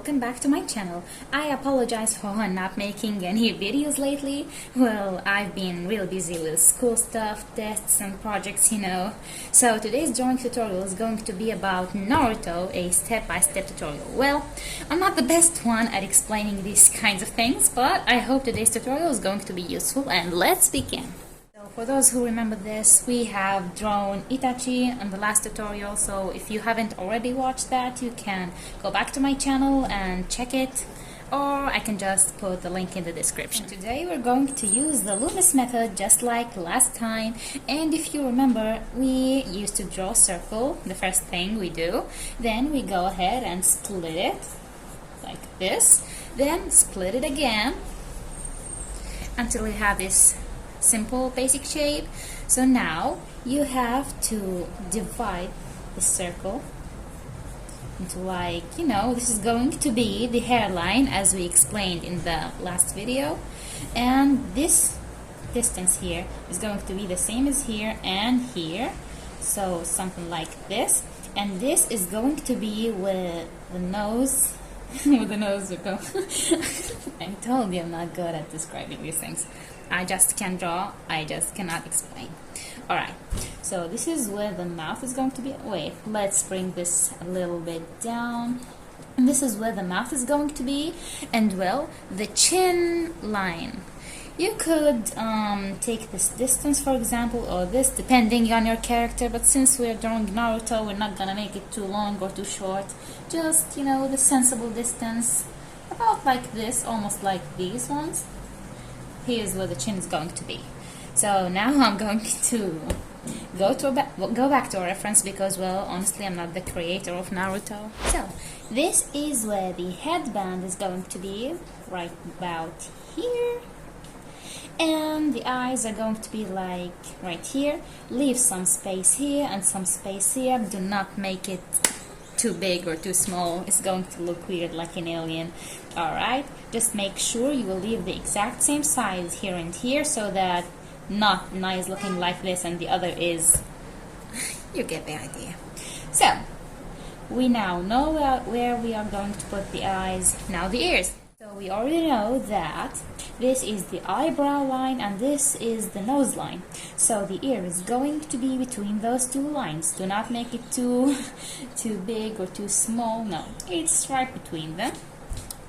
welcome back to my channel. I apologize for not making any videos lately. Well, I've been real busy with school stuff, tests and projects, So today's drawing tutorial is going to be about Naruto, a step-by-step tutorial. Well, I'm not the best one at explaining these kinds of things, but I hope today's tutorial is going to be useful, and let's begin. For those who remember this, we have drawn Itachi in the last tutorial, so if you haven't already watched that, you can go back to my channel and check it, or I can just put the link in the description. Today we're going to use the Loomis method just like last time, and if you remember, we used to draw a circle, the first thing we do, then we go ahead and split it like this, then split it again until we have this simple basic shape. So now you have to divide the circle into this is going to be the hairline as we explained in the last video, and this distance here is going to be the same as here and here, so something like this, and this is going to be with the nose with the nose would go. I told you I'm not good at describing these things. I just can draw, I just cannot explain. Alright, so this is where the mouth is going to be. Wait, let's bring this a little bit down. And this is where the mouth is going to be, and well, the chin line. You could take this distance, for example, or this, depending on your character, but since we're drawing Naruto, we're not gonna make it too long or too short. Just, the sensible distance, about like this, almost like these ones. Here's where the chin is going to be. So now I'm going to go back to a reference because, well, honestly, I'm not the creator of Naruto. So this is where the headband is going to be, right about here. And the eyes are going to be like right here. Leave some space here and some space here. Do not make it too big or too small. It's going to look weird like an alien. Alright, just make sure you will leave the exact same size here and here so that not one is looking like this and the other is... You get the idea. So, we now know where we are going to put the eyes. Now the ears. So we already know that this is the eyebrow line and this is the nose line. So the ear is going to be between those two lines. Do not make it too big or too small. No, it's right between them.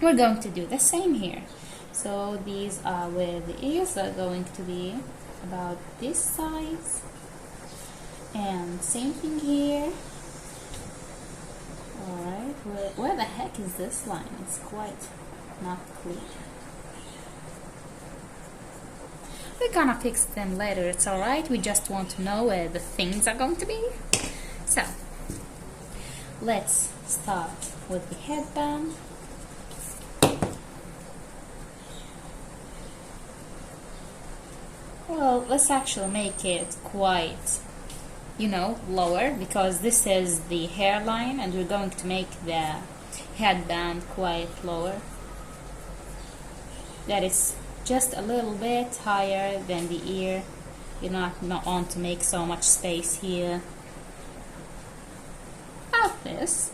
We're going to do the same here. So these are where the ears are going to be, about this size. And same thing here. Alright, where the heck is this line? It's quite not clear. We're gonna fix them later, it's alright. We just want to know where the things are going to be. So, let's start with the headband. Well, let's actually make it quite, lower, because this is the hairline and we're going to make the headband quite lower. That is just a little bit higher than the ear. You not want to make so much space here. About this.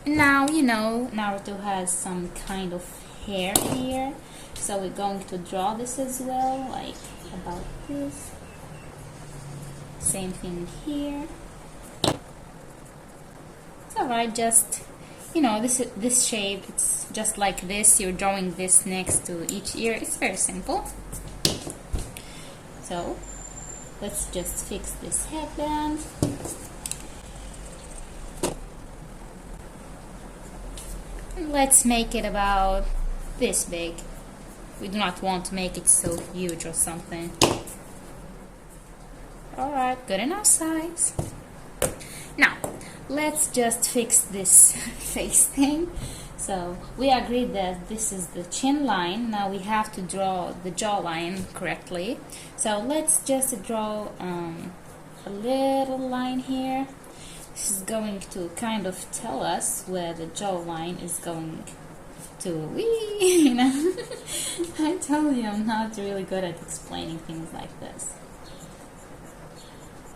Now, Naruto has some kind of hair here. So we're going to draw this as well, like about this. Same thing here. It's alright, just this shape, it's just like this. You're drawing this next to each ear. It's very simple. So let's just fix this headband. And let's make it about this big. We do not want to make it so huge or something. Alright, good enough size. Now, let's just fix this face thing. So, we agreed that this is the chin line. Now we have to draw the jawline correctly. So, let's just draw a little line here. This is going to kind of tell us where the jawline is going to be. I told you I'm not really good at explaining things like this.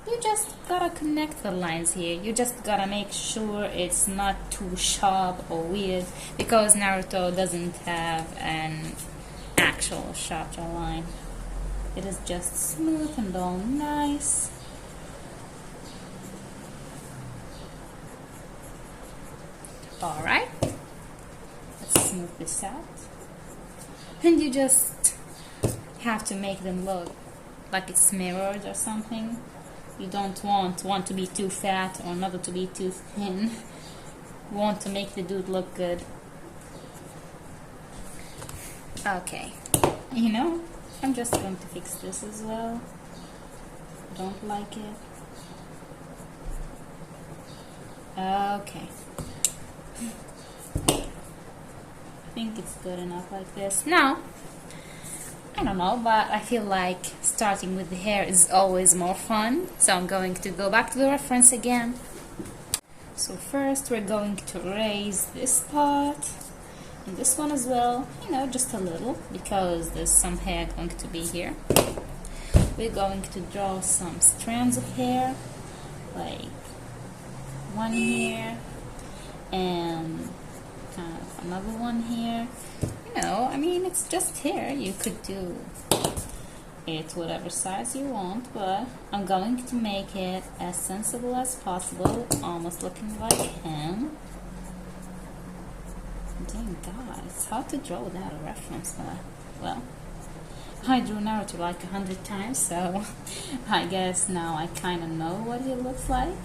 you just gotta connect the lines here. You just gotta make sure it's not too sharp or weird, because Naruto doesn't have an actual sharp jaw line. It is just smooth and all nice. Alright, let's smooth this out. And you just have to make them look like it's mirrored or something. You don't want one to be too fat or another to be too thin. You want to make the dude look good. Okay, you know, I'm just going to fix this as well. Don't like it. Okay. I think it's good enough like this. Now, I don't know, but I feel like starting with the hair is always more fun. So I'm going to go back to the reference again. So first we're going to raise this part and this one as well, you know, just a little, because there's some hair going to be here. We're going to draw some strands of hair, like one here and kind of another one here. You know, I mean, it's just hair. You could do it whatever size you want, but I'm going to make it as sensible as possible, almost looking like him. Dang God, it's hard to draw without a reference, but, well, I drew Naruto like 100 times, so I guess now I kind of know what he looks like.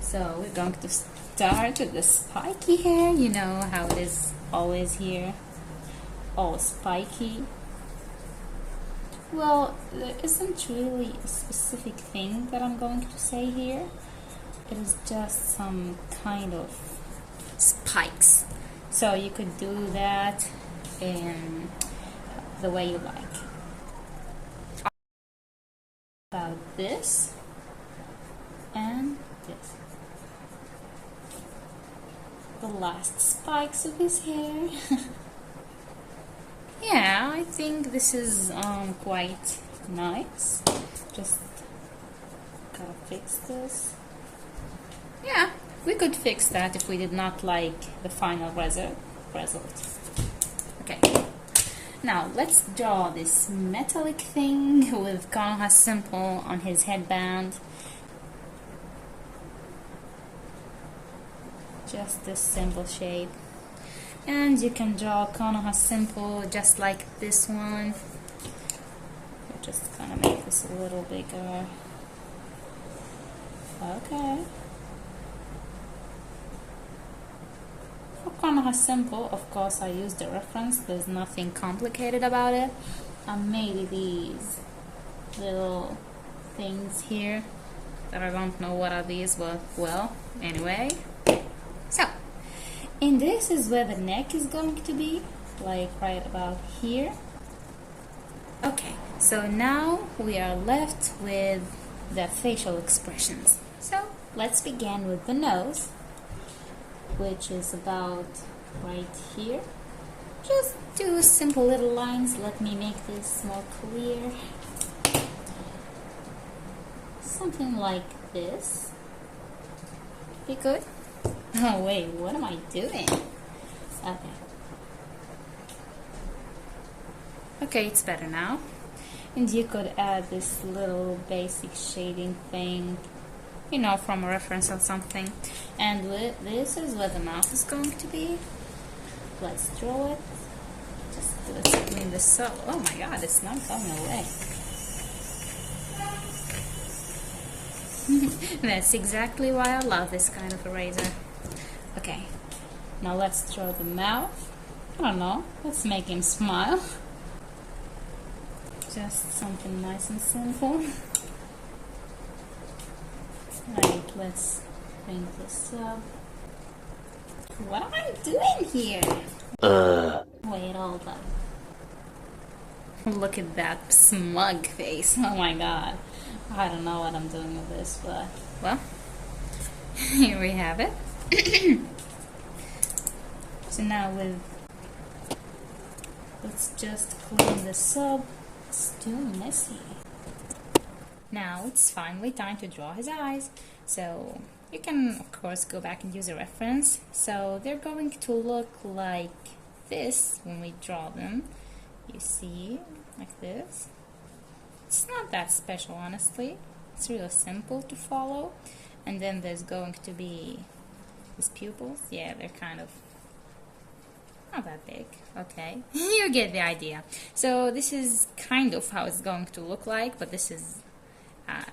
So we're going to start with the spiky hair. You know how it is always here, all spiky. Well, there isn't really a specific thing that I'm going to say here. It is just some kind of spikes. So you could do that in the way you like. About this and this. The last spikes of his hair. Yeah, I think this is quite nice. Just gotta fix this. Yeah, we could fix that if we did not like the final result. Okay, now let's draw this metallic thing with Konoha symbol on his headband. Just this simple shape. And you can draw Konoha symbol just like this one. We're just gonna make this a little bigger. Okay. For Konoha symbol, of course, I used the reference. There's nothing complicated about it. I made these little things here that I don't know what are these, but well, anyway. So, and this is where the neck is going to be, like right about here. Okay, so now we are left with the facial expressions. So, let's begin with the nose, which is about right here. Just two simple little lines. Let me make this more clear. Something like this. Be good? Oh wait, what am I doing? Okay. Okay, it's better now. And you could add this little basic shading thing, you know, from a reference or something. And this is where the mouth is going to be. Let's draw it. Just let's clean this up. Oh my God, it's not coming away. That's exactly why I love this kind of eraser. Okay, now let's draw the mouth. I don't know, let's make him smile. Just something nice and simple. Right, let's bring this up. What am I doing here? Wait, hold on. Look at that smug face. Oh my God. I don't know what I'm doing with this, but well, here we have it. So now let's just clean this up. It's too messy. Now it's finally time to draw his eyes. So you can of course go back and use a reference. So they're going to look like this when we draw them. You see, like this. It's not that special, honestly. It's really simple to follow. And then there's going to be his pupils. Yeah, they're kind of not that big. Okay, you get the idea. So this is kind of how it's going to look like, but this is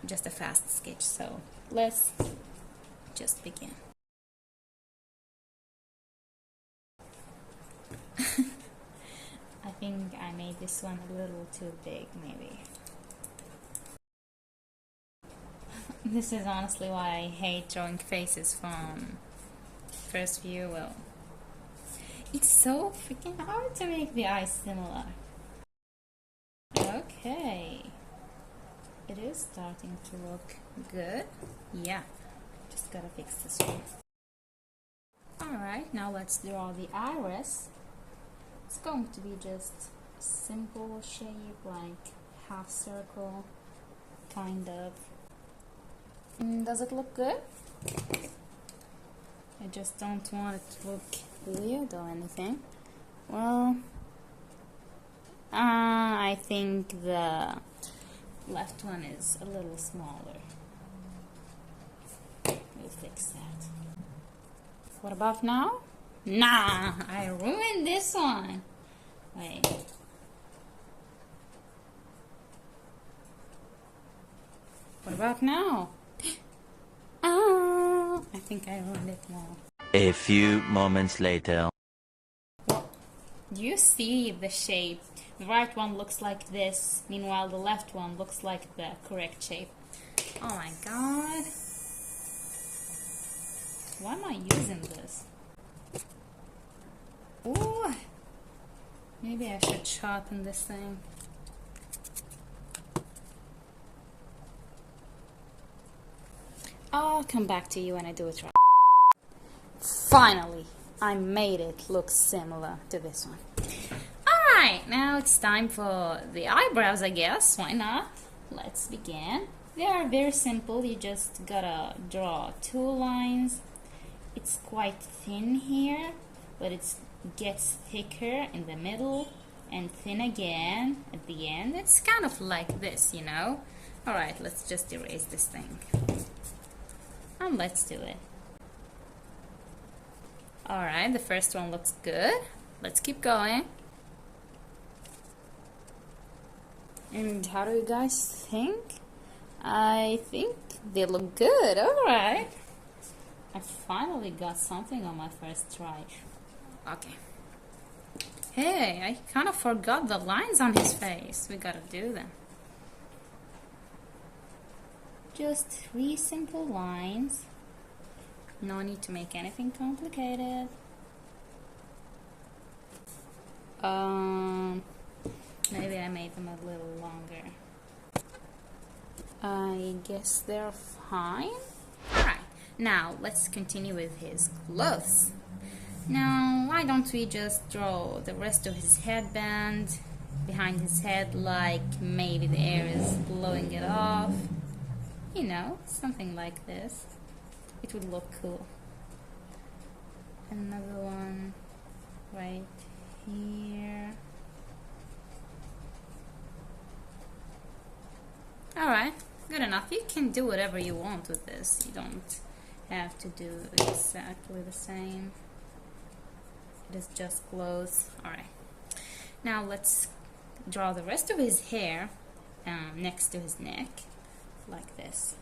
just a fast sketch. So let's just begin. I think I made this one a little too big, maybe. This is honestly why I hate drawing faces from first view. Well, it's so freaking hard to make the eyes similar. Okay, it is starting to look good. Yeah, just gotta fix this one. Alright, now let's draw the iris. It's going to be just a simple shape, like half circle, kind of. Does it look good? I just don't want it to look weird or anything. Well, I think the left one is a little smaller. We'll fix that. What about now? Nah, I ruined this one. Wait. What about now? I think I ruined it now. A few moments later. Well, do you see the shape? The right one looks like this, meanwhile the left one looks like the correct shape. Oh my god. Why am I using this? Ooh. Maybe I should sharpen this thing. I'll come back to you when I do it right. Finally, I made it look similar to this one. Alright, now it's time for the eyebrows, I guess. Why not? Let's begin. They are very simple. You just gotta draw two lines. It's quite thin here, but it gets thicker in the middle and thin again at the end. It's kind of like this, you know? Alright, let's just erase this thing. And let's do it. Alright, the first one looks good. Let's keep going. And how do you guys think? I think they look good. Alright. I finally got something on my first try. Okay. Hey, I kind of forgot the lines on his face. We gotta do them. Just 3 simple lines. No need to make anything complicated. Maybe I made them a little longer. I guess they're fine. Alright, now let's continue with his clothes. Now, why don't we just draw the rest of his headband behind his head, like maybe the air is blowing it off. You know, something like this. It would look cool. Another one right here. Alright, good enough. You can do whatever you want with this. You don't have to do exactly the same. It is just clothes. Alright. Now let's draw the rest of his hair next to his neck, like this.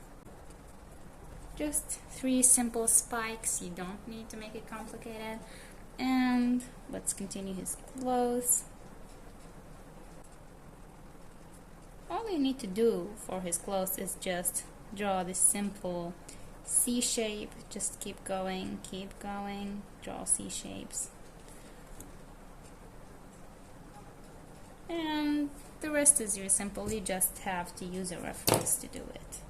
Just 3 simple spikes. You don't need to make it complicated. And let's continue his clothes. All you need to do for his clothes is just draw this simple C shape. Just keep going, draw C shapes. And the rest is very simple. You just have to use a reference to do it.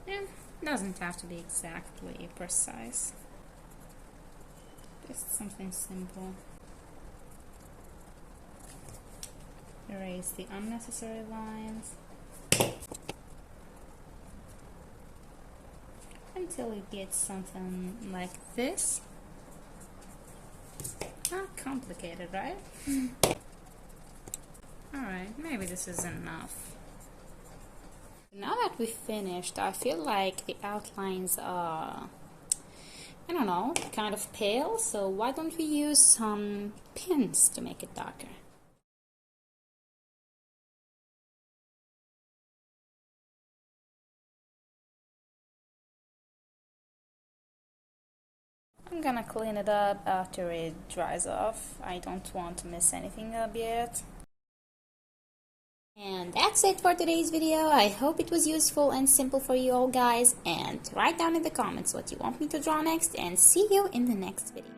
Yeah, doesn't have to be exactly precise. Just something simple. erase the unnecessary lines until it gets something like this. Not complicated, right? Alright, maybe this is enough. Now that we've finished, I feel like the outlines are, I don't know, kind of pale, so why don't we use some pins to make it darker? I'm gonna clean it up after it dries off. I don't want to mess anything up yet. And that's it for today's video. I hope it was useful and simple for you all guys, and write down in the comments what you want me to draw next, and see you in the next video.